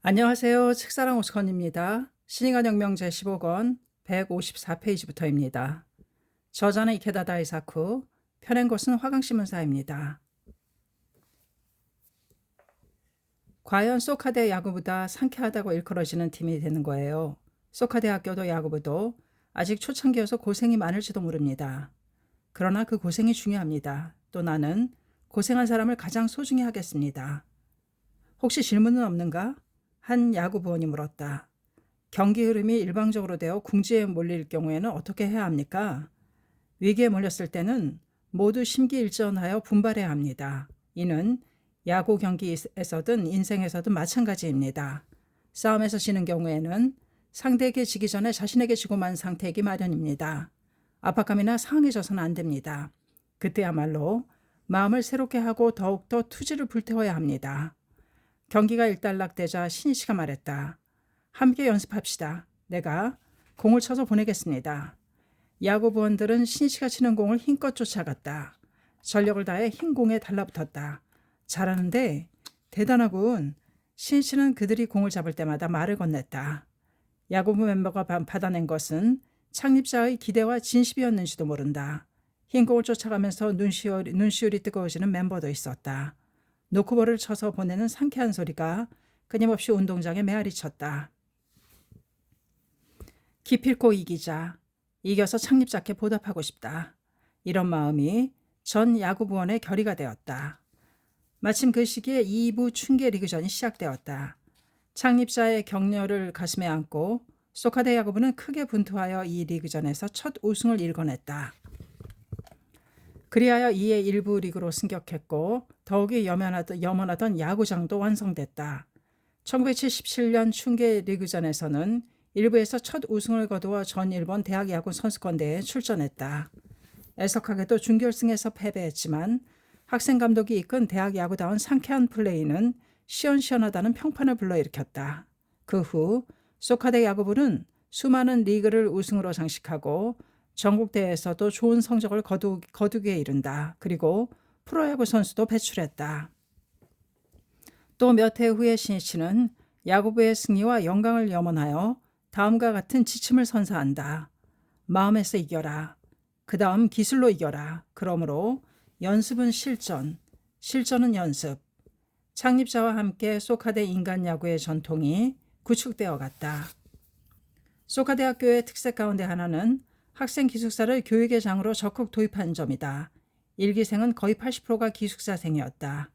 안녕하세요. 책사랑 오스건입니다. 신의관혁명 제15권 154페이지부터입니다. 저자는 이케다 다이사쿠, 펴낸 것은 화강신문사입니다. 과연 소카대 야구부다 상쾌하다고 일컬어지는 팀이 되는 거예요. 소카대학교도 야구부도 아직 초창기여서 고생이 많을지도 모릅니다. 그러나 그 고생이 중요합니다. 또 나는 고생한 사람을 가장 소중히 하겠습니다. 혹시 질문은 없는가? 한 야구부원이 물었다. 경기 흐름이 일방적으로 되어 궁지에 몰릴 경우에는 어떻게 해야 합니까? 위기에 몰렸을 때는 모두 심기일전하여 분발해야 합니다. 이는 야구 경기에서든 인생에서든 마찬가지입니다. 싸움에서 지는 경우에는 상대에게 지기 전에 자신에게 지고 만 상태이기 마련입니다. 압박감이나 상해져서는 안 됩니다. 그때야말로 마음을 새롭게 하고 더욱더 투지를 불태워야 합니다. 경기가 일단락되자 신이치가 말했다. 함께 연습합시다. 내가 공을 쳐서 보내겠습니다. 야구 부원들은 신이치가 치는 공을 힘껏 쫓아갔다. 전력을 다해 흰 공에 달라붙었다. 잘하는데 대단하군. 신이치는 그들이 공을 잡을 때마다 말을 건넸다. 야구부 멤버가 받아낸 것은 창립자의 기대와 진심이었는지도 모른다. 흰 공을 쫓아가면서 눈시울이 뜨거워지는 멤버도 있었다. 노크볼을 쳐서 보내는 상쾌한 소리가 끊임없이 운동장에 메아리 쳤다. 기필코 이기자. 이겨서 창립자께 보답하고 싶다. 이런 마음이 전 야구부원의 결의가 되었다. 마침 그 시기에 2부 춘계 리그전이 시작되었다. 창립자의 격려를 가슴에 안고 소카대 야구부는 크게 분투하여 이 리그전에서 첫 우승을 일궈냈다. 그리하여 이에 일부 리그로 승격했고 더욱이 염원하던 야구장도 완성됐다. 1977년 춘계 리그전에서는 일부에서 첫 우승을 거두어 전 일본 대학 야구 선수권대회에 출전했다. 애석하게도 준결승에서 패배했지만 학생 감독이 이끈 대학 야구다운 상쾌한 플레이는 시원시원하다는 평판을 불러일으켰다. 그 후 소카대 야구부는 수많은 리그를 우승으로 장식하고 전국대회에서도 좋은 성적을 거두기에 이른다. 그리고 프로야구 선수도 배출했다. 또 몇 해 후에 신이치는 야구부의 승리와 영광을 염원하여 다음과 같은 지침을 선사한다. 마음에서 이겨라. 그 다음 기술로 이겨라. 그러므로 연습은 실전, 실전은 연습. 창립자와 함께 소카대 인간 야구의 전통이 구축되어 갔다. 소카대학교의 특색 가운데 하나는 학생 기숙사를 교육의 장으로 적극 도입한 점이다. 일기생은 거의 80%가 기숙사생이었다.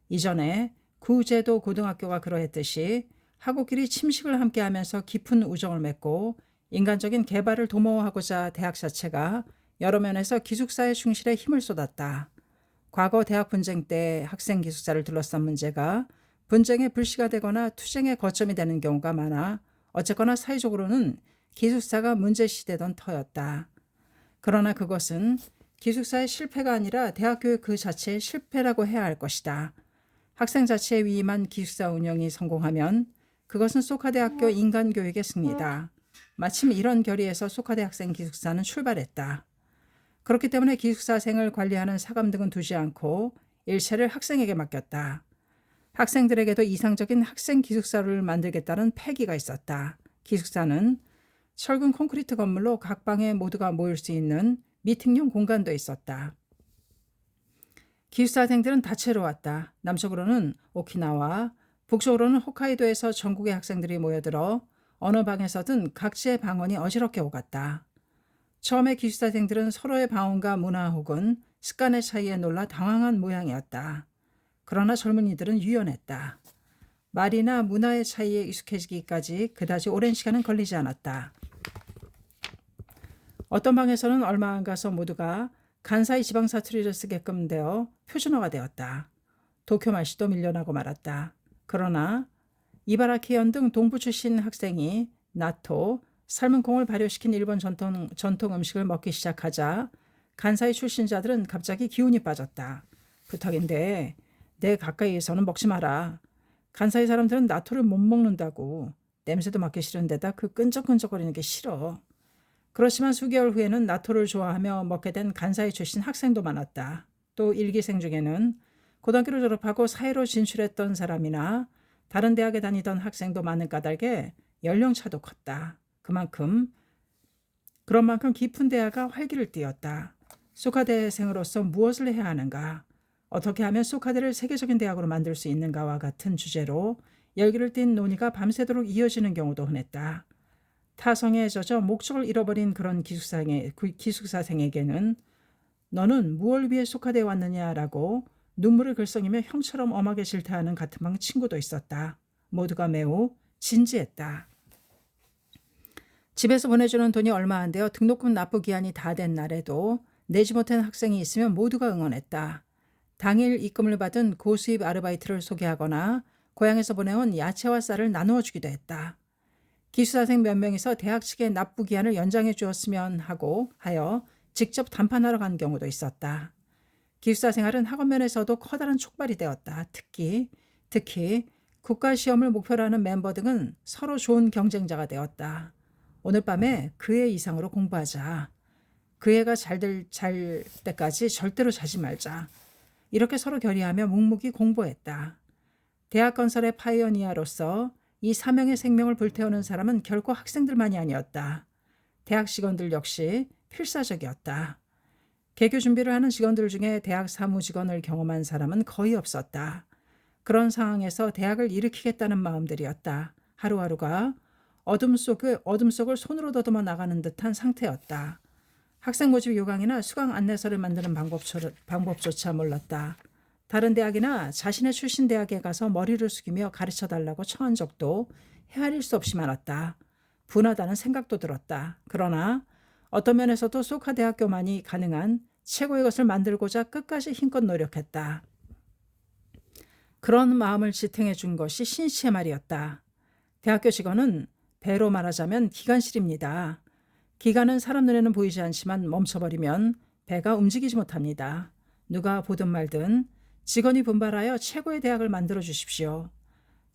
이전에 구제도 고등학교가 그러했듯이 학우끼리 침식을 함께하면서 깊은 우정을 맺고 인간적인 개발을 도모하고자 대학 자체가 여러 면에서 기숙사의 충실에 힘을 쏟았다. 과거 대학 분쟁 때 학생 기숙사를 둘러싼 문제가 분쟁의 불씨가 되거나 투쟁의 거점이 되는 경우가 많아 어쨌거나 사회적으로는 기숙사가 문제시되던 터였다. 그러나 그것은 기숙사의 실패가 아니라 대학교의 그 자체의 실패라고 해야 할 것이다. 학생 자체에 위임한 기숙사 운영이 성공하면 그것은 소카대학교 인간교육의 승리다. 마침 이런 결의에서 소카대 학생 기숙사는 출발했다. 그렇기 때문에 기숙사생을 관리하는 사감 등은 두지 않고 일체를 학생에게 맡겼다. 학생들에게도 이상적인 학생 기숙사를 만들겠다는 패기가 있었다. 기숙사는 철근 콘크리트 건물로 각 방에 모두가 모일 수 있는 미팅용 공간도 있었다. 기숙사생들은 다채로웠다. 남쪽으로는 오키나와, 북쪽으로는 홋카이도에서 전국의 학생들이 모여들어 어느 방에서든 각지의 방언이 어지럽게 오갔다. 처음에 기숙사생들은 서로의 방언과 문화 혹은 습관의 차이에 놀라 당황한 모양이었다. 그러나 젊은이들은 유연했다. 말이나 문화의 차이에 익숙해지기까지 그다지 오랜 시간은 걸리지 않았다. 어떤 방에서는 얼마 안 가서 모두가 간사이 지방 사투리를 쓰게끔 되어 표준어가 되었다. 도쿄 말씨도 밀려나고 말았다. 그러나 이바라키현 등 동부 출신 학생이 나토, 삶은 콩을 발효시킨 일본 전통 음식을 먹기 시작하자 간사이 출신자들은 갑자기 기운이 빠졌다. 부탁인데 내 가까이에서는 먹지 마라. 간사이 사람들은 나토를 못 먹는다고. 냄새도 맡기 싫은데다 그 끈적끈적거리는 게 싫어. 그렇지만 수개월 후에는 나토를 좋아하며 먹게 된 간사이 출신 학생도 많았다. 또 일기생 중에는 고등학교를 졸업하고 사회로 진출했던 사람이나 다른 대학에 다니던 학생도 많은 까닭에 연령차도 컸다. 그런 만큼 깊은 대화가 활기를 띠었다. 소카대생으로서 무엇을 해야 하는가? 어떻게 하면 소카대를 세계적인 대학으로 만들 수 있는가와 같은 주제로 열기를 띤 논의가 밤새도록 이어지는 경우도 흔했다. 타성에 젖어 목적을 잃어버린 그런 기숙사생에게는 너는 무엇을 위해 소카대에 왔느냐라고 눈물을 글썽이며 형처럼 엄하게 질타하는 같은 방 친구도 있었다. 모두가 매우 진지했다. 집에서 보내주는 돈이 얼마 안 되어 등록금 납부 기한이 다 된 날에도 내지 못한 학생이 있으면 모두가 응원했다. 당일 입금을 받은 고수입 아르바이트를 소개하거나 고향에서 보내온 야채와 쌀을 나누어 주기도 했다. 기숙사생 몇 명이서 대학 측에 납부 기한을 연장해 주었으면 하여 직접談判하러 간 경우도 있었다. 기숙사 생활은 학원 면에서도 커다란 촉발이 되었다. 특히 국가시험을 목표로 하는 멤버 등은 서로 좋은 경쟁자가 되었다. 오늘 밤에 그 애 이상으로 공부하자. 그 애가 잘 때까지 절대로 자지 말자. 이렇게 서로 결의하며 묵묵히 공부했다. 대학 건설의 파이오니아로서 이 사명의 생명을 불태우는 사람은 결코 학생들만이 아니었다. 대학 직원들 역시 필사적이었다. 개교 준비를 하는 직원들 중에 대학 사무직원을 경험한 사람은 거의 없었다. 그런 상황에서 대학을 일으키겠다는 마음들이었다. 하루하루가 어둠 속을 손으로 더듬어 나가는 듯한 상태였다. 학생 모집 요강이나 수강 안내서를 만드는 방법조차 몰랐다. 다른 대학이나 자신의 출신 대학에 가서 머리를 숙이며 가르쳐달라고 청한 적도 헤아릴 수 없이 많았다. 분하다는 생각도 들었다. 그러나 어떤 면에서도 소카대학교만이 가능한 최고의 것을 만들고자 끝까지 힘껏 노력했다. 그런 마음을 지탱해 준 것이 신씨의 말이었다. 대학교 직원은 배로 말하자면 기관실입니다. 기관은 사람 눈에는 보이지 않지만 멈춰버리면 배가 움직이지 못합니다. 누가 보든 말든 직원이 분발하여 최고의 대학을 만들어 주십시오.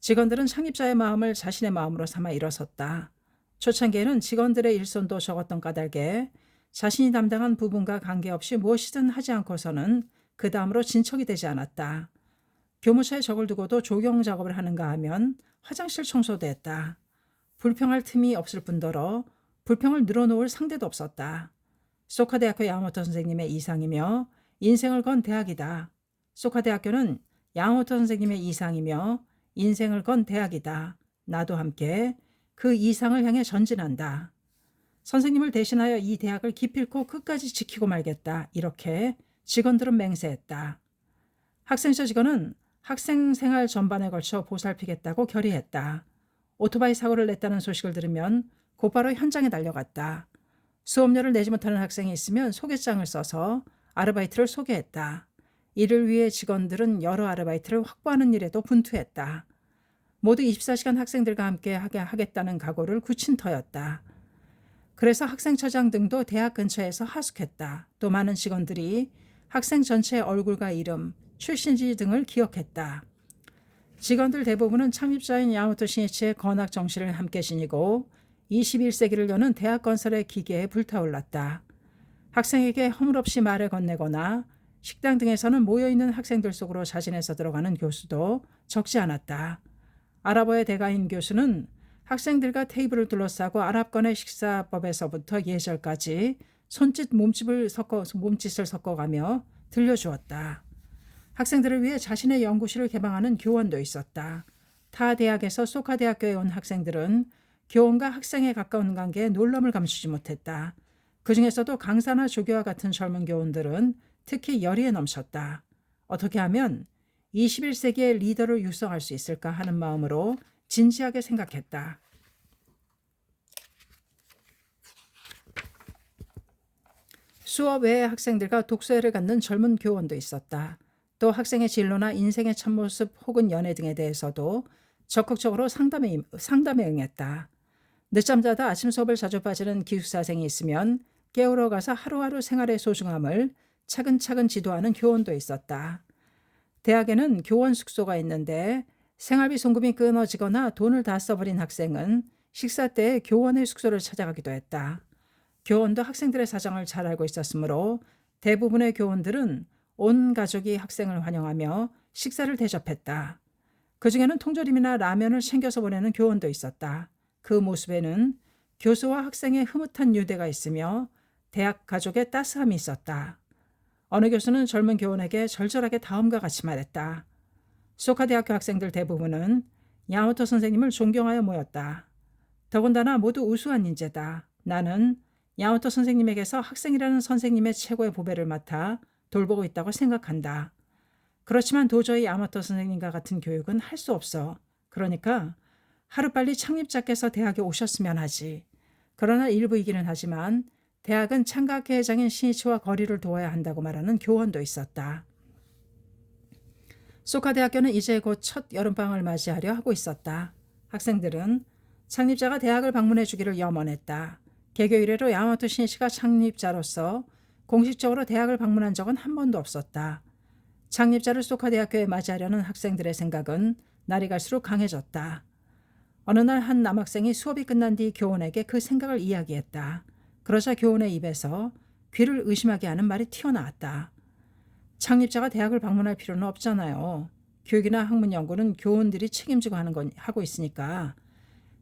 직원들은 창립자의 마음을 자신의 마음으로 삼아 일어섰다. 초창기에는 직원들의 일손도 적었던 까닭에 자신이 담당한 부분과 관계없이 무엇이든 하지 않고서는 그 다음으로 진척이 되지 않았다. 교무차에 적을 두고도 조경 작업을 하는가 하면 화장실 청소도 했다. 불평할 틈이 없을 뿐더러 불평을 늘어놓을 상대도 없었다. 소카대학교 야마모토 선생님의 이상이며 인생을 건 대학이다. 소카대학교는 야마모토 선생님의 이상이며 인생을 건 대학이다. 나도 함께 그 이상을 향해 전진한다. 선생님을 대신하여 이 대학을 기필코 끝까지 지키고 말겠다. 이렇게 직원들은 맹세했다. 학생처 직원은 학생 생활 전반에 걸쳐 보살피겠다고 결의했다. 오토바이 사고를 냈다는 소식을 들으면 곧바로 현장에 달려갔다. 수업료를 내지 못하는 학생이 있으면 소개장을 써서 아르바이트를 소개했다. 이를 위해 직원들은 여러 아르바이트를 확보하는 일에도 분투했다. 모두 24시간 학생들과 함께 하겠다는 각오를 굳힌 터였다. 그래서 학생처장 등도 대학 근처에서 하숙했다. 또 많은 직원들이 학생 전체의 얼굴과 이름, 출신지 등을 기억했다. 직원들 대부분은 창립자인 야마모토 신이치의 건학 정신을 함께 지니고 21세기를 여는 대학 건설의 기계에 불타올랐다. 학생에게 허물없이 말을 건네거나 식당 등에서는 모여있는 학생들 속으로 자진해서 들어가는 교수도 적지 않았다. 아랍어의 대가인 교수는 학생들과 테이블을 둘러싸고 아랍권의 식사법에서부터 예절까지 몸짓을 섞어가며 들려주었다. 학생들을 위해 자신의 연구실을 개방하는 교원도 있었다. 타 대학에서 소카대학교에 온 학생들은 교원과 학생에 가까운 관계에 놀람을 감추지 못했다. 그 중에서도 강사나 조교와 같은 젊은 교원들은 특히 열의에 넘쳤다. 어떻게 하면 21세기의 리더를 육성할 수 있을까 하는 마음으로 진지하게 생각했다. 수업 외에 학생들과 독서회를 갖는 젊은 교원도 있었다. 또 학생의 진로나 인생의 참모습 혹은 연애 등에 대해서도 적극적으로 상담에 응했다. 늦잠 자다 아침 수업을 자주 빠지는 기숙사생이 있으면 깨우러 가서 하루하루 생활의 소중함을 차근차근 지도하는 교원도 있었다. 대학에는 교원 숙소가 있는데 생활비 송금이 끊어지거나 돈을 다 써버린 학생은 식사 때 교원의 숙소를 찾아가기도 했다. 교원도 학생들의 사정을 잘 알고 있었으므로 대부분의 교원들은 온 가족이 학생을 환영하며 식사를 대접했다. 그중에는 통조림이나 라면을 챙겨서 보내는 교원도 있었다. 그 모습에는 교수와 학생의 흐뭇한 유대가 있으며 대학 가족의 따스함이 있었다. 어느 교수는 젊은 교원에게 절절하게 다음과 같이 말했다. 소카 대학교 학생들 대부분은 야마토 선생님을 존경하여 모였다. 더군다나 모두 우수한 인재다. 나는 야마토 선생님에게서 학생이라는 선생님의 최고의 보배를 맡아 돌보고 있다고 생각한다. 그렇지만 도저히 야마토 선생님과 같은 교육은 할 수 없어. 그러니까 하루빨리 창립자께서 대학에 오셨으면 하지. 그러나 일부이기는 하지만 대학은 창가학회 회장인 신이치와 거리를 두어야 한다고 말하는 교원도 있었다. 소카 대학교는 이제 곧 첫 여름방학을 맞이하려 하고 있었다. 학생들은 창립자가 대학을 방문해 주기를 염원했다. 개교 이래로 야마토 신이치가 창립자로서 공식적으로 대학을 방문한 적은 한 번도 없었다. 창립자를 소카 대학교에 맞이하려는 학생들의 생각은 날이 갈수록 강해졌다. 어느 날 한 남학생이 수업이 끝난 뒤 교원에게 그 생각을 이야기했다. 그러자 교원의 입에서 귀를 의심하게 하는 말이 튀어나왔다. 창립자가 대학을 방문할 필요는 없잖아요. 교육이나 학문 연구는 교원들이 책임지고 하고 있으니까.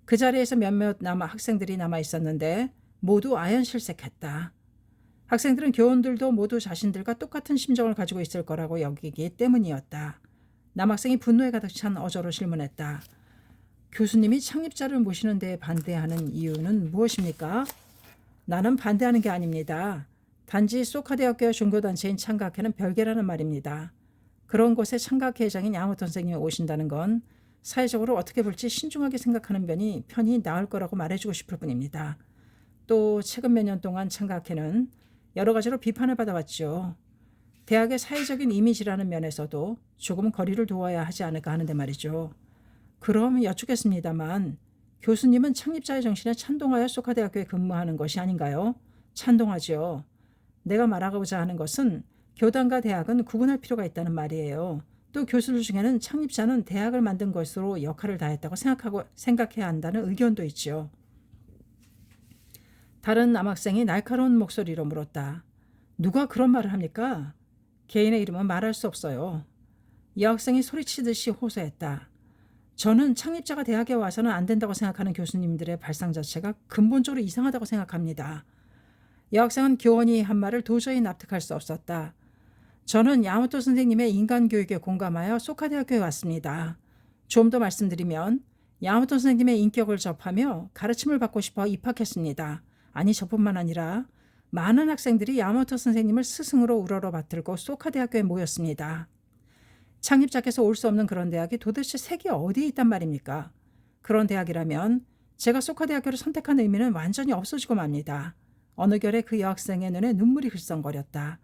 그 자리에서 몇몇 학생들이 남아 있었는데 모두 아연실색했다. 학생들은 교원들도 모두 자신들과 똑같은 심정을 가지고 있을 거라고 여기기 때문이었다. 남학생이 분노에 가득 찬 어조로 질문했다. 교수님이 창립자를 모시는 데 반대하는 이유는 무엇입니까? 나는 반대하는 게 아닙니다. 단지 소카 대학교의 종교단체인 창가학회는 별개라는 말입니다. 그런 곳에 창가학회 회장인 야마토 선생님이 오신다는 건 사회적으로 어떻게 볼지 신중하게 생각하는 편이 나을 거라고 말해주고 싶을 뿐입니다. 또 최근 몇 년 동안 창가학회는 여러 가지로 비판을 받아왔죠. 대학의 사회적인 이미지라는 면에서도 조금 거리를 두어야 하지 않을까 하는데 말이죠. 그럼 여쭙겠습니다만 교수님은 창립자의 정신에 찬동하여 소카 대학교에 근무하는 것이 아닌가요? 찬동하죠. 내가 말하고자 하는 것은 교단과 대학은 구분할 필요가 있다는 말이에요. 또 교수들 중에는 창립자는 대학을 만든 것으로 역할을 다했다고 생각해야 한다는 의견도 있죠. 다른 남학생이 날카로운 목소리로 물었다. 누가 그런 말을 합니까? 개인의 이름은 말할 수 없어요. 여학생이 소리치듯이 호소했다. 저는 창립자가 대학에 와서는 안 된다고 생각하는 교수님들의 발상 자체가 근본적으로 이상하다고 생각합니다. 여학생은 교원이 한 말을 도저히 납득할 수 없었다. 저는 야마토 선생님의 인간교육에 공감하여 소카 대학교에 왔습니다. 좀 더 말씀드리면 야마토 선생님의 인격을 접하며 가르침을 받고 싶어 입학했습니다. 아니 저뿐만 아니라 많은 학생들이 야마토 선생님을 스승으로 우러러받들고 소카 대학교에 모였습니다. 창립자께서 올 수 없는 그런 대학이 도대체 세계 어디에 있단 말입니까? 그런 대학이라면 제가 소카 대학교를 선택한 의미는 완전히 없어지고 맙니다. 어느 결에 그 여학생의 눈에 눈물이 흘썽거렸다.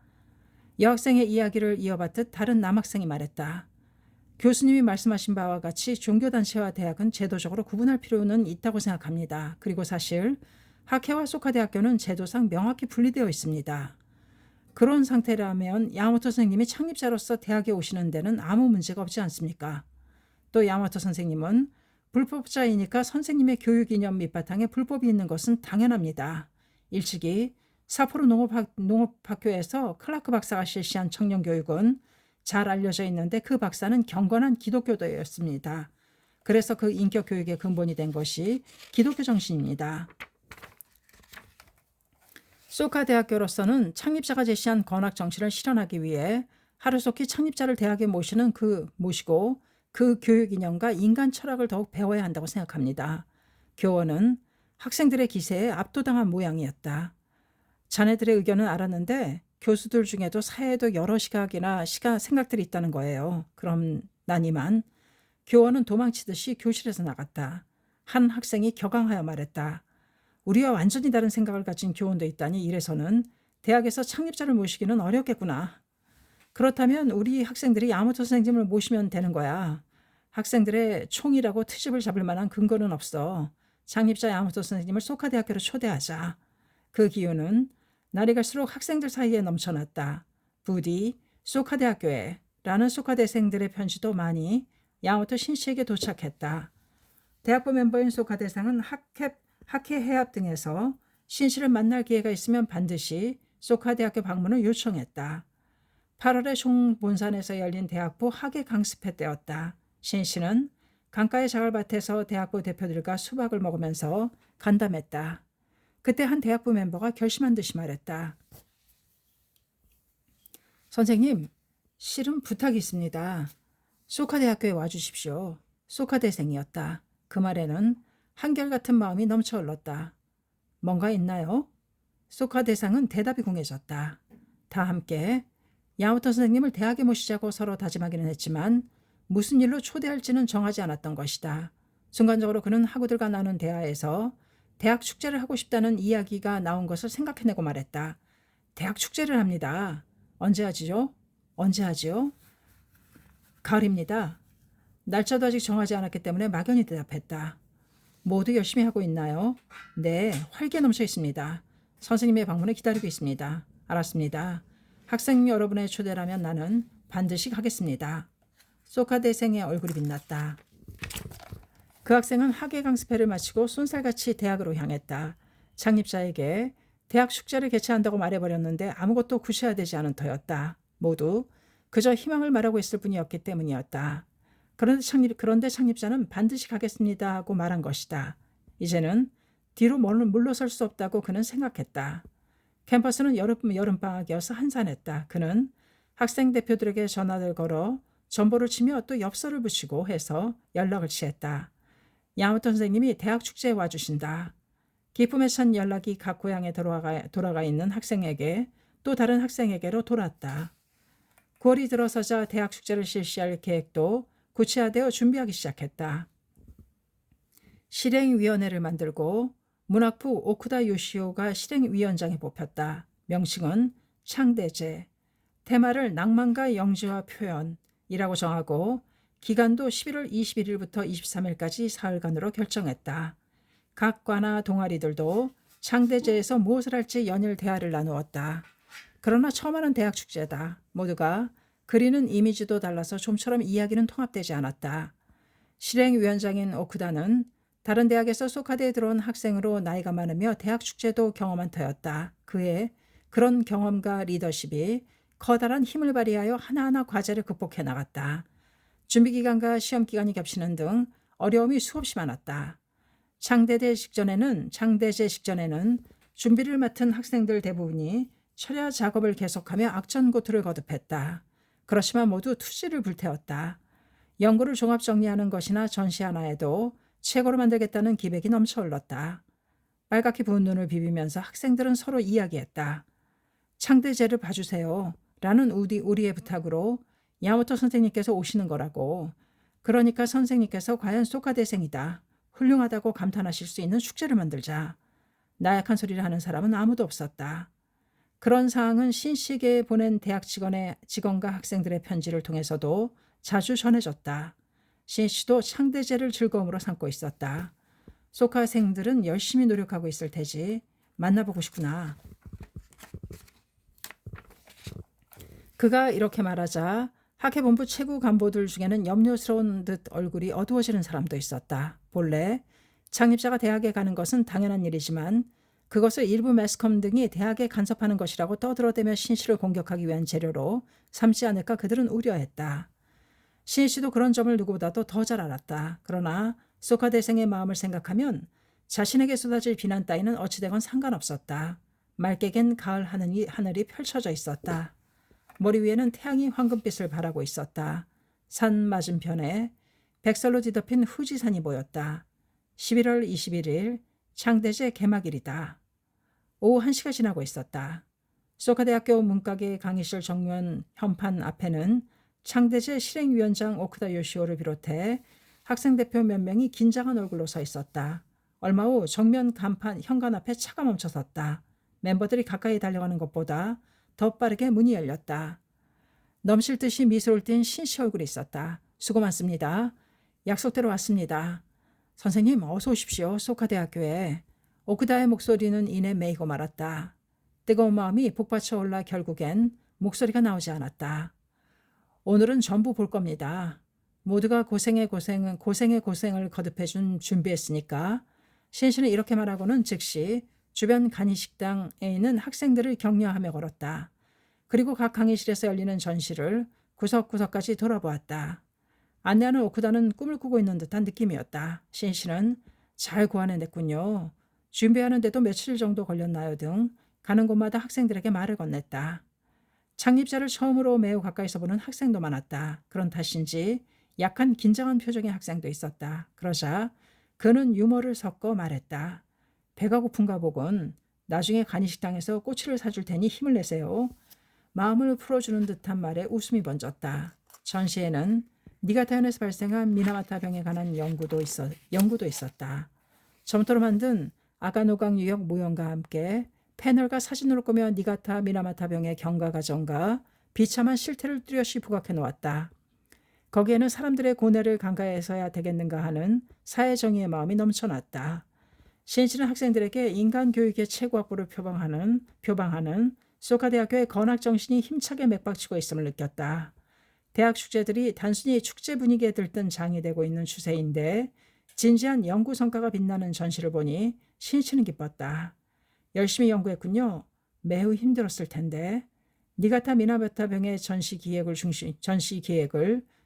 여학생의 이야기를 이어받듯 다른 남학생이 말했다. 교수님이 말씀하신 바와 같이 종교단체와 대학은 제도적으로 구분할 필요는 있다고 생각합니다. 그리고 사실 학회와 소카 대학교는 제도상 명확히 분리되어 있습니다. 그런 상태라면 야마토 선생님이 창립자로서 대학에 오시는 데는 아무 문제가 없지 않습니까? 또 야마토 선생님은 불법자이니까 선생님의 교육 이념 밑바탕에 불법이 있는 것은 당연합니다. 일찍이 사포로 농업학교에서 클라크 박사가 실시한 청년교육은 잘 알려져 있는데 그 박사는 경건한 기독교도였습니다. 그래서 그 인격교육의 근본이 된 것이 기독교 정신입니다. 소카 대학교로서는 창립자가 제시한 건학 정신을 실현하기 위해 하루속히 창립자를 대학에 모시고 그 교육 이념과 인간 철학을 더욱 배워야 한다고 생각합니다. 교원은 학생들의 기세에 압도당한 모양이었다. 자네들의 의견은 알았는데 교수들 중에도 사회에도 여러 시각이나 생각들이 있다는 거예요. 그럼 난 이만. 교원은 도망치듯이 교실에서 나갔다. 한 학생이 격앙하여 말했다. 우리와 완전히 다른 생각을 가진 교원도 있다니 이래서는 대학에서 창립자를 모시기는 어렵겠구나. 그렇다면 우리 학생들이 야마토 선생님을 모시면 되는 거야. 학생들의 총이라고 트집을 잡을 만한 근거는 없어. 창립자 야마토 선생님을 소카 대학교로 초대하자. 그 기운은 날이 갈수록 학생들 사이에 넘쳐났다. 부디 소카 대학교에 라는 소카 대생들의 편지도 많이 야마토 신씨에게 도착했다. 대학부 멤버인 소카 대상은 학회 해합 등에서 신씨를 만날 기회가 있으면 반드시 소카 대학교 방문을 요청했다. 8월에 종본산에서 열린 대학부 학예 강습회 때였다. 신 씨는 강가의 자갈밭에서 대학부 대표들과 수박을 먹으면서 간담했다. 그때 한 대학부 멤버가 결심한 듯이 말했다. 선생님, 실은 부탁이 있습니다. 소카대학교에 와주십시오. 소카대생이었다. 그 말에는 한결같은 마음이 넘쳐 흘렀다. 뭔가 있나요? 소카대상은 대답이 공해졌다. 다 함께 야마토 선생님을 대학에 모시자고 서로 다짐하기는 했지만 무슨 일로 초대할지는 정하지 않았던 것이다. 순간적으로 그는 학우들과 나눈 대화에서 대학 축제를 하고 싶다는 이야기가 나온 것을 생각해내고 말했다. 대학 축제를 합니다. 언제 하지요? 언제 하지요? 가을입니다. 날짜도 아직 정하지 않았기 때문에 막연히 대답했다. 모두 열심히 하고 있나요? 네, 활기에 넘쳐 있습니다. 선생님의 방문을 기다리고 있습니다. 알았습니다. 학생 여러분의 초대라면 나는 반드시 가겠습니다. 소카대생의 얼굴이 빛났다. 그 학생은 학예 강습회를 마치고 쏜살같이 대학으로 향했다. 창립자에게 대학 축제를 개최한다고 말해버렸는데 아무것도 구체화되지 않은 터였다. 모두 그저 희망을 말하고 있을 뿐이었기 때문이었다. 그런데 창립자는 반드시 가겠습니다 하고 말한 것이다. 이제는 뒤로 물러설 수 없다고 그는 생각했다. 캠퍼스는 여름방학이어서 한산했다. 그는 학생 대표들에게 전화를 걸어 전보를 치며 또 엽서를 붙이고 해서 연락을 취했다. 야마토 선생님이 대학 축제에 와주신다. 기쁨에 찬 연락이 각 고향에 돌아가 있는 학생에게 또 다른 학생에게로 돌았다. 9월이 들어서자 대학 축제를 실시할 계획도 구체화되어 준비하기 시작했다. 실행위원회를 만들고 문학부 오쿠다 요시오가 실행위원장에 뽑혔다. 명칭은 창대제, 테마를 낭만과 영지화 표현이라고 정하고 기간도 11월 21일부터 23일까지 사흘간으로 결정했다. 각 과나 동아리들도 창대제에서 무엇을 할지 연일 대화를 나누었다. 그러나 처음 하는 대학 축제다. 모두가 그리는 이미지도 달라서 좀처럼 이야기는 통합되지 않았다. 실행위원장인 오쿠다는 다른 대학에서 소카대에 들어온 학생으로 나이가 많으며 대학 축제도 경험한 터였다. 그의 그런 경험과 리더십이 커다란 힘을 발휘하여 하나하나 과제를 극복해 나갔다. 준비기간과 시험기간이 겹치는 등 어려움이 수없이 많았다. 창대제 직전에는 준비를 맡은 학생들 대부분이 철야 작업을 계속하며 악전고투를 거듭했다. 그렇지만 모두 투지를 불태웠다. 연구를 종합 정리하는 것이나 전시 하나에도 최고로 만들겠다는 기백이 넘쳐 흘렀다. 빨갛게 부은 눈을 비비면서 학생들은 서로 이야기했다. 창대제를 봐주세요. 라는 우리의 부탁으로 야마토 선생님께서 오시는 거라고. 그러니까 선생님께서 과연 소카대생이다. 훌륭하다고 감탄하실 수 있는 축제를 만들자. 나약한 소리를 하는 사람은 아무도 없었다. 그런 사항은 신식에 보낸 대학 직원과 학생들의 편지를 통해서도 자주 전해졌다. 신씨도 창대제를 즐거움으로 삼고 있었다. 소카생들은 열심히 노력하고 있을 테지. 만나보고 싶구나. 그가 이렇게 말하자 학예본부 최고 간부들 중에는 염려스러운 듯 얼굴이 어두워지는 사람도 있었다. 본래 창립자가 대학에 가는 것은 당연한 일이지만 그것을 일부 매스컴 등이 대학에 간섭하는 것이라고 떠들어대며 신씨를 공격하기 위한 재료로 삼지 않을까 그들은 우려했다. 신씨도 그런 점을 누구보다도 더 잘 알았다. 그러나 소카대생의 마음을 생각하면 자신에게 쏟아질 비난 따위는 어찌되건 상관없었다. 맑게 갠 가을 하늘이 펼쳐져 있었다. 머리 위에는 태양이 황금빛을 발하고 있었다. 산 맞은편에 백설로 뒤덮인 후지산이 보였다. 11월 21일 창대제 개막일이다. 오후 1시가 지나고 있었다. 소카대학교 문과계 강의실 정면 현판 앞에는 창대제 실행위원장 오쿠다 요시오를 비롯해 학생 대표 몇 명이 긴장한 얼굴로 서 있었다. 얼마 후 정면 현관 앞에 차가 멈춰섰다. 멤버들이 가까이 달려가는 것보다 더 빠르게 문이 열렸다. 넘칠 듯이 미소를 띤 신씨 얼굴이 있었다. 수고 많습니다. 약속대로 왔습니다. 선생님 어서 오십시오. 소카대학교에. 오쿠다의 목소리는 이내 메이고 말았다. 뜨거운 마음이 북받쳐 올라 결국엔 목소리가 나오지 않았다. 오늘은 전부 볼 겁니다. 모두가 고생의 고생을 거듭해준 준비했으니까. 신씨는 이렇게 말하고는 즉시 주변 간이식당에 있는 학생들을 격려하며 걸었다. 그리고 각 강의실에서 열리는 전시를 구석구석까지 돌아보았다. 안내하는 오쿠다는 꿈을 꾸고 있는 듯한 느낌이었다. 신씨는 잘 고안해냈군요. 준비하는데도 며칠 정도 걸렸나요 등 가는 곳마다 학생들에게 말을 건넸다. 창립자를 처음으로 매우 가까이서 보는 학생도 많았다. 그런 탓인지 약간 긴장한 표정의 학생도 있었다. 그러자 그는 유머를 섞어 말했다. 배가 고픈가 보군. 나중에 간이식당에서 꼬치를 사줄 테니 힘을 내세요. 마음을 풀어주는 듯한 말에 웃음이 번졌다. 전시에는 니가타현에서 발생한 미나마타병에 관한 연구도 있었다. 점토로 만든 아가노강 유형 모형과 함께 패널과 사진으로 꾸며 니가타 미나마타병의 경과 과정과 비참한 실태를 뚜렷이 부각해 놓았다. 거기에는 사람들의 고뇌를 간과해서야 되겠는가 하는 사회정의의 마음이 넘쳐났다. 신씨는 학생들에게 인간 교육의 최고 학부를 표방하는 소카대학교의 건학 정신이 힘차게 맥박치고 있음을 느꼈다. 대학 축제들이 단순히 축제 분위기에 들뜬 장이 되고 있는 추세인데 진지한 연구 성과가 빛나는 전시를 보니 신씨는 기뻤다. 열심히 연구했군요. 매우 힘들었을 텐데. 니가타 미나마타병의 전시 기획을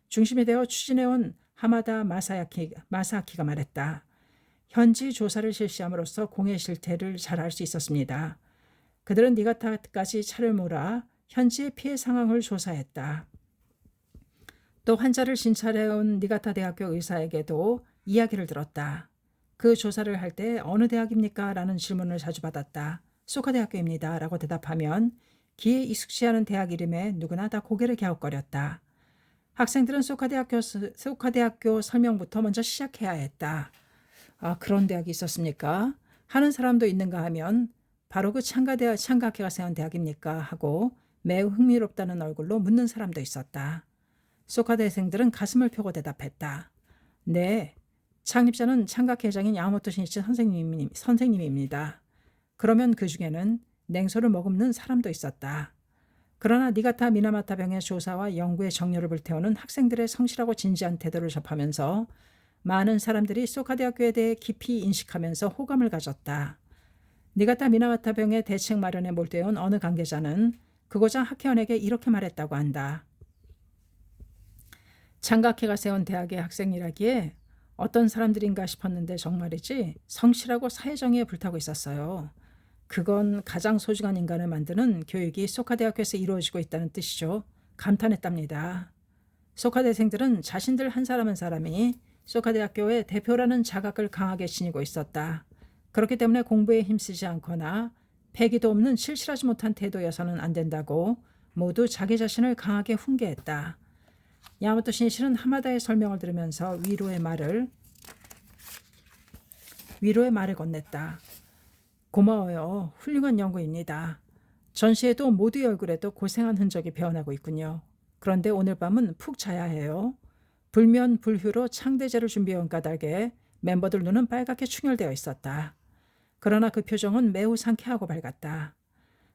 중심에 대어 추진해온 하마다 마사키가 말했다. 현지 조사를 실시함으로써 공해 실태를 잘 알 수 있었습니다. 그들은 니가타까지 차를 몰아 현지의 피해 상황을 조사했다. 또 환자를 진찰해온 니가타 대학교 의사에게도 이야기를 들었다. 그 조사를 할 때 어느 대학입니까? 라는 질문을 자주 받았다. 소카 대학교입니다. 라고 대답하면 기에 익숙지 않은 대학 이름에 누구나 다 고개를 갸웃거렸다. 학생들은 소카 대학교 설명부터 먼저 시작해야 했다. 아, 그런 대학이 있었습니까? 하는 사람도 있는가 하면 바로 그 창가케가 세운 대학입니까? 하고 매우 흥미롭다는 얼굴로 묻는 사람도 있었다. 소카대생들은 가슴을 펴고 대답했다. 네, 창립자는 창가케 회장인 야마모토 신이치 선생님입니다. 그러면 그 중에는 냉소를 머금는 사람도 있었다. 그러나 니가타 미나마타병의 조사와 연구의 정열을 불태우는 학생들의 성실하고 진지한 태도를 접하면서 많은 사람들이 소카대학교에 대해 깊이 인식하면서 호감을 가졌다. 니가타 미나마타병의 대책 마련에 몰두해온 어느 관계자는 그고장 학회원에게 이렇게 말했다고 한다. 창가케가 세운 대학의 학생이라기에 어떤 사람들인가 싶었는데 정말이지 성실하고 사회정의에 불타고 있었어요. 그건 가장 소중한 인간을 만드는 교육이 소카대학교에서 이루어지고 있다는 뜻이죠. 감탄했답니다. 소카대생들은 자신들 한 사람 한 사람이 소카대학교의 대표라는 자각을 강하게 지니고 있었다. 그렇기 때문에 공부에 힘쓰지 않거나 패기도 없는 실실하지 못한 태도여서는 안 된다고 모두 자기 자신을 강하게 훈계했다. 야마토 신이시는 하마다의 설명을 들으면서 위로의 말을 건넸다. 고마워요. 훌륭한 연구입니다. 전시에도 모두의 얼굴에도 고생한 흔적이 배어나고 있군요. 그런데 오늘 밤은 푹 자야 해요. 불면불휴로 창대제를 준비해온 까닭에 멤버들 눈은 빨갛게 충혈되어 있었다. 그러나 그 표정은 매우 상쾌하고 밝았다.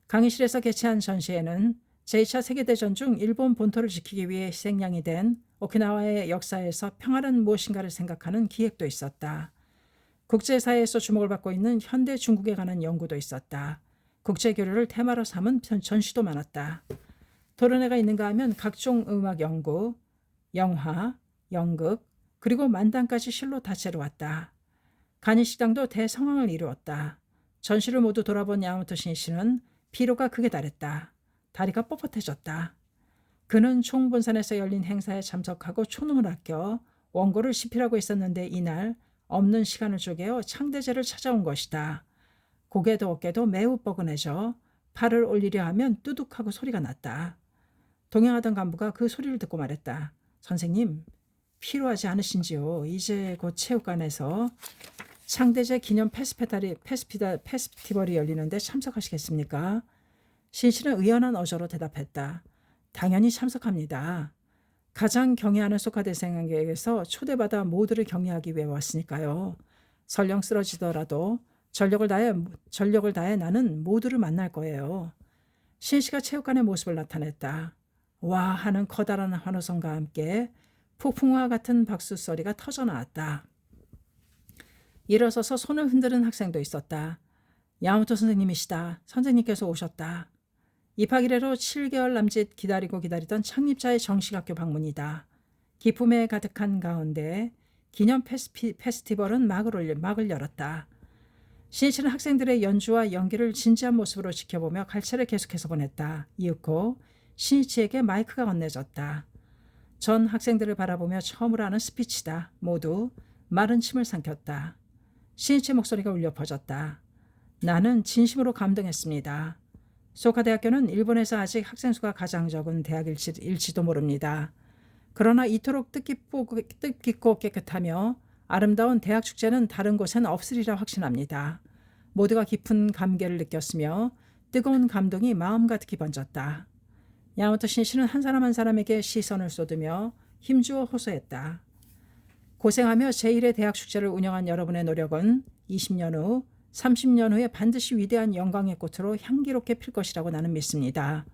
강의실에서 개최한 전시회는 제2차 세계대전 중 일본 본토를 지키기 위해 희생양이 된 오키나와의 역사에서 평화는 무엇인가를 생각하는 기획도 있었다. 국제사회에서 주목을 받고 있는 현대 중국에 관한 연구도 있었다. 국제교류를 테마로 삼은 전시도 많았다. 토론회가 있는가 하면 각종 음악 연구, 영화, 연극, 그리고 만담까지 실로 다채로웠다. 간이식당도 대성황을 이루었다. 전시를 모두 돌아본 야마모토 신이시는 피로가 극에 달했다. 다리가 뻣뻣해졌다. 그는 총본산에서 열린 행사에 참석하고 초능을 아껴 원고를 집필하고 있었는데 이날 없는 시간을 쪼개어 창대제를 찾아온 것이다. 고개도 어깨도 매우 뻐근해져 팔을 올리려 하면 뚜둑하고 소리가 났다. 동행하던 간부가 그 소리를 듣고 말했다. 선생님, 피로하지 않으신지요? 이제 곧 체육관에서 창대제 기념 페스티벌이 열리는데 참석하시겠습니까? 신씨는 의연한 어조로 대답했다. 당연히 참석합니다. 가장 경애하는 소카대생에게서 초대받아 모두를 격려하기 위해 왔으니까요. 설령 쓰러지더라도 전력을 다해 나는 모두를 만날 거예요. 신씨가 체육관의 모습을 나타냈다. 와 하는 커다란 환호성과 함께 폭풍과 같은 박수 소리가 터져 나왔다. 일어서서 손을 흔드는 학생도 있었다. 야마모토 선생님이시다. 선생님께서 오셨다. 입학 이래로 7개월 남짓 기다리던 창립자의 정식 학교 방문이다. 기쁨에 가득한 가운데 기념 페스티벌은 막을 열었다. 신이치는 학생들의 연주와 연기를 진지한 모습으로 지켜보며 갈채를 계속해서 보냈다. 이윽고 신이치에게 마이크가 건네졌다. 전 학생들을 바라보며 처음으로 하는 스피치다. 모두 마른 침을 삼켰다. 신이치의 목소리가 울려 퍼졌다. 나는 진심으로 감동했습니다. 소카 대학교는 일본에서 아직 학생 수가 가장 적은 대학일지도 모릅니다. 그러나 이토록 뜻깊고 깨끗하며 아름다운 대학 축제는 다른 곳엔 없으리라 확신합니다. 모두가 깊은 감개를 느꼈으며 뜨거운 감동이 마음 가득히 번졌다. 야마토 신이치는 한 사람 한 사람에게 시선을 쏟으며 힘주어 호소했다. 고생하며 제1의 대학 축제를 운영한 여러분의 노력은 20년 후, 30년 후에 반드시 위대한 영광의 꽃으로 향기롭게 필 것이라고 나는 믿습니다.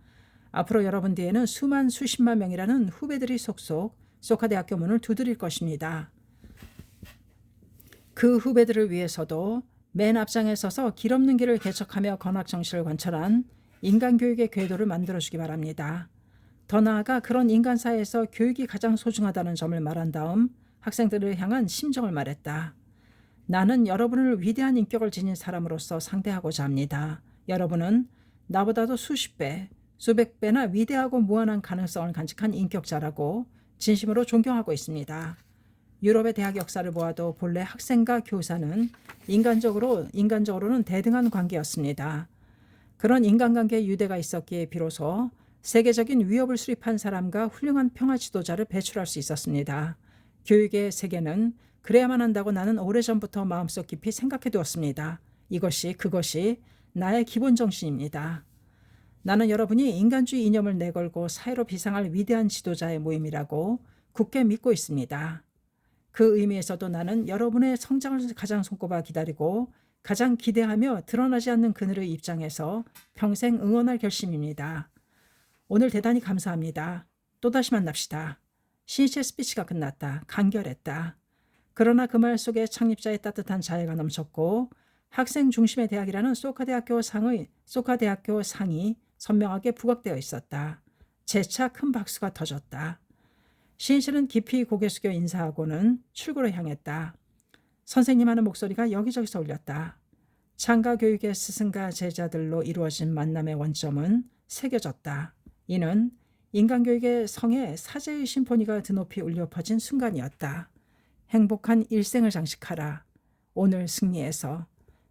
앞으로 여러분 뒤에는 수십만 명이라는 후배들이 속속 소카 대학교 문을 두드릴 것입니다. 그 후배들을 위해서도 맨 앞장에 서서 길 없는 길을 개척하며 건학 정신을 관철한 인간교육의 궤도를 만들어주기 바랍니다. 더 나아가 그런 인간사회에서 교육이 가장 소중하다는 점을 말한 다음 학생들을 향한 심정을 말했다. 나는 여러분을 위대한 인격을 지닌 사람으로서 상대하고자 합니다. 여러분은 나보다도 수십 배, 수백 배나 위대하고 무한한 가능성을 간직한 인격자라고 진심으로 존경하고 있습니다. 유럽의 대학 역사를 보아도 본래 학생과 교사는 인간적으로는 대등한 관계였습니다. 그런 인간관계의 유대가 있었기에 비로소 세계적인 위협을 수립한 사람과 훌륭한 평화 지도자를 배출할 수 있었습니다. 교육의 세계는 그래야만 한다고 나는 오래전부터 마음속 깊이 생각해 두었습니다. 그것이 나의 기본 정신입니다. 나는 여러분이 인간주의 이념을 내걸고 사회로 비상할 위대한 지도자의 모임이라고 굳게 믿고 있습니다. 그 의미에서도 나는 여러분의 성장을 가장 손꼽아 기다리고 가장 기대하며 드러나지 않는 그늘의 입장에서 평생 응원할 결심입니다. 오늘 대단히 감사합니다. 또다시 만납시다. 신이치의 스피치가 끝났다. 간결했다. 그러나 그 말 속에 창립자의 따뜻한 자애가 넘쳤고 학생 중심의 대학이라는 소카 대학교 상이 선명하게 부각되어 있었다. 재차 큰 박수가 터졌다. 신이치는 깊이 고개 숙여 인사하고는 출구로 향했다. 선생님 하는 목소리가 여기저기서 울렸다. 창가 교육의 스승과 제자들로 이루어진 만남의 원점은 새겨졌다. 이는 인간교육의 성에 사제의 심포니가 드높이 울려 퍼진 순간이었다. 행복한 일생을 장식하라. 오늘 승리해서.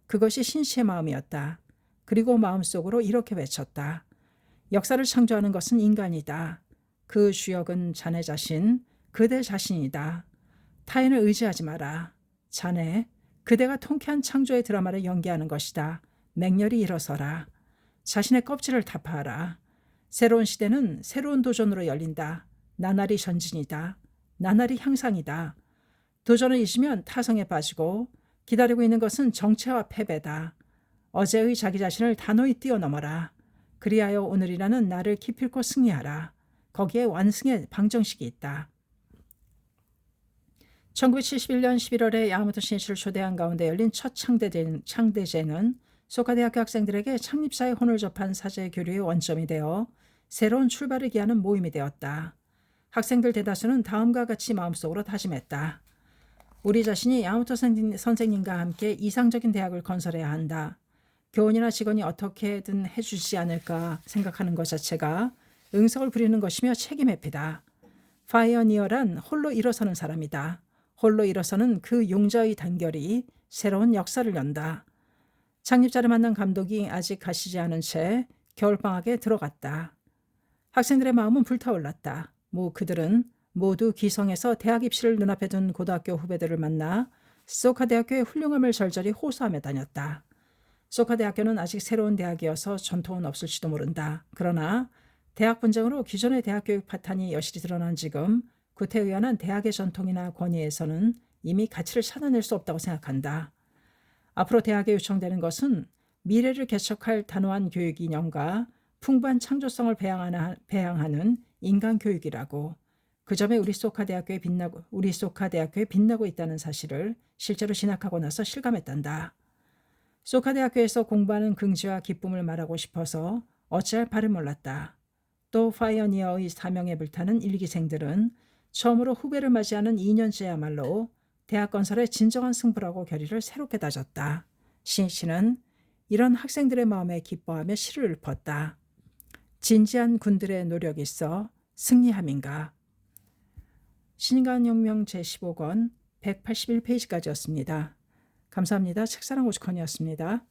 그것이 신이치의 마음이었다. 그리고 마음속으로 이렇게 외쳤다. 역사를 창조하는 것은 인간이다. 그 주역은 자네 자신, 그대 자신이다. 타인을 의지하지 마라. 자네, 그대가 통쾌한 창조의 드라마를 연기하는 것이다. 맹렬히 일어서라. 자신의 껍질을 타파하라. 새로운 시대는 새로운 도전으로 열린다. 나날이 전진이다. 나날이 향상이다. 도전을 잊으면 타성에 빠지고 기다리고 있는 것은 정체와 패배다. 어제의 자기 자신을 단호히 뛰어넘어라. 그리하여 오늘이라는 나를 기필코 승리하라. 거기에 완승의 방정식이 있다. 1971년 11월에 야마모토 신이치를 초대한 가운데 열린 첫 창대제는 소카 대학교 학생들에게 창립사의 혼을 접한 사제 교류의 원점이 되어 새로운 출발을 기하는 모임이 되었다. 학생들 대다수는 다음과 같이 마음속으로 다짐했다. 우리 자신이 야마모토 선생님과 함께 이상적인 대학을 건설해야 한다. 교원이나 직원이 어떻게든 해주지 않을까 생각하는 것 자체가 응석을 부리는 것이며 책임 회피다. 파이어니어란 홀로 일어서는 사람이다. 홀로 일어서는 그 용자의 단결이 새로운 역사를 연다. 창립자를 만난 감독이 아직 가시지 않은 채 겨울방학에 들어갔다. 학생들의 마음은 불타올랐다. 그들은 모두 기성에서 대학 입시를 눈앞에 둔 고등학교 후배들을 만나 소카 대학교의 훌륭함을 절절히 호소하며 다녔다. 소카 대학교는 아직 새로운 대학이어서 전통은 없을지도 모른다. 그러나 대학 분쟁으로 기존의 대학 교육 파탄이 여실히 드러난 지금 구태의연한 대학의 전통이나 권위에서는 이미 가치를 찾아낼 수 없다고 생각한다. 앞으로 대학에 요청되는 것은 미래를 개척할 단호한 교육 이념과 풍부한 창조성을 배양하는 인간 교육이라고. 그 점에 우리 소카 대학교에 빛나고 있다는 사실을 실제로 진학하고 나서 실감했단다. 소카 대학교에서 공부하는 긍지와 기쁨을 말하고 싶어서 어찌할 바를 몰랐다. 또 파이어니어의 사명에 불타는 일기생들은 처음으로 후배를 맞이하는 2년째야말로 대학 건설의 진정한 승부라고 결의를 새롭게 다졌다. 신희치는 이런 학생들의 마음에 기뻐하며 시를 읊었다. 진지한 군들의 노력이 있어 승리함인가. 신간혁명 제15권 181페이지까지였습니다. 감사합니다. 책사랑 오죽헌이었습니다.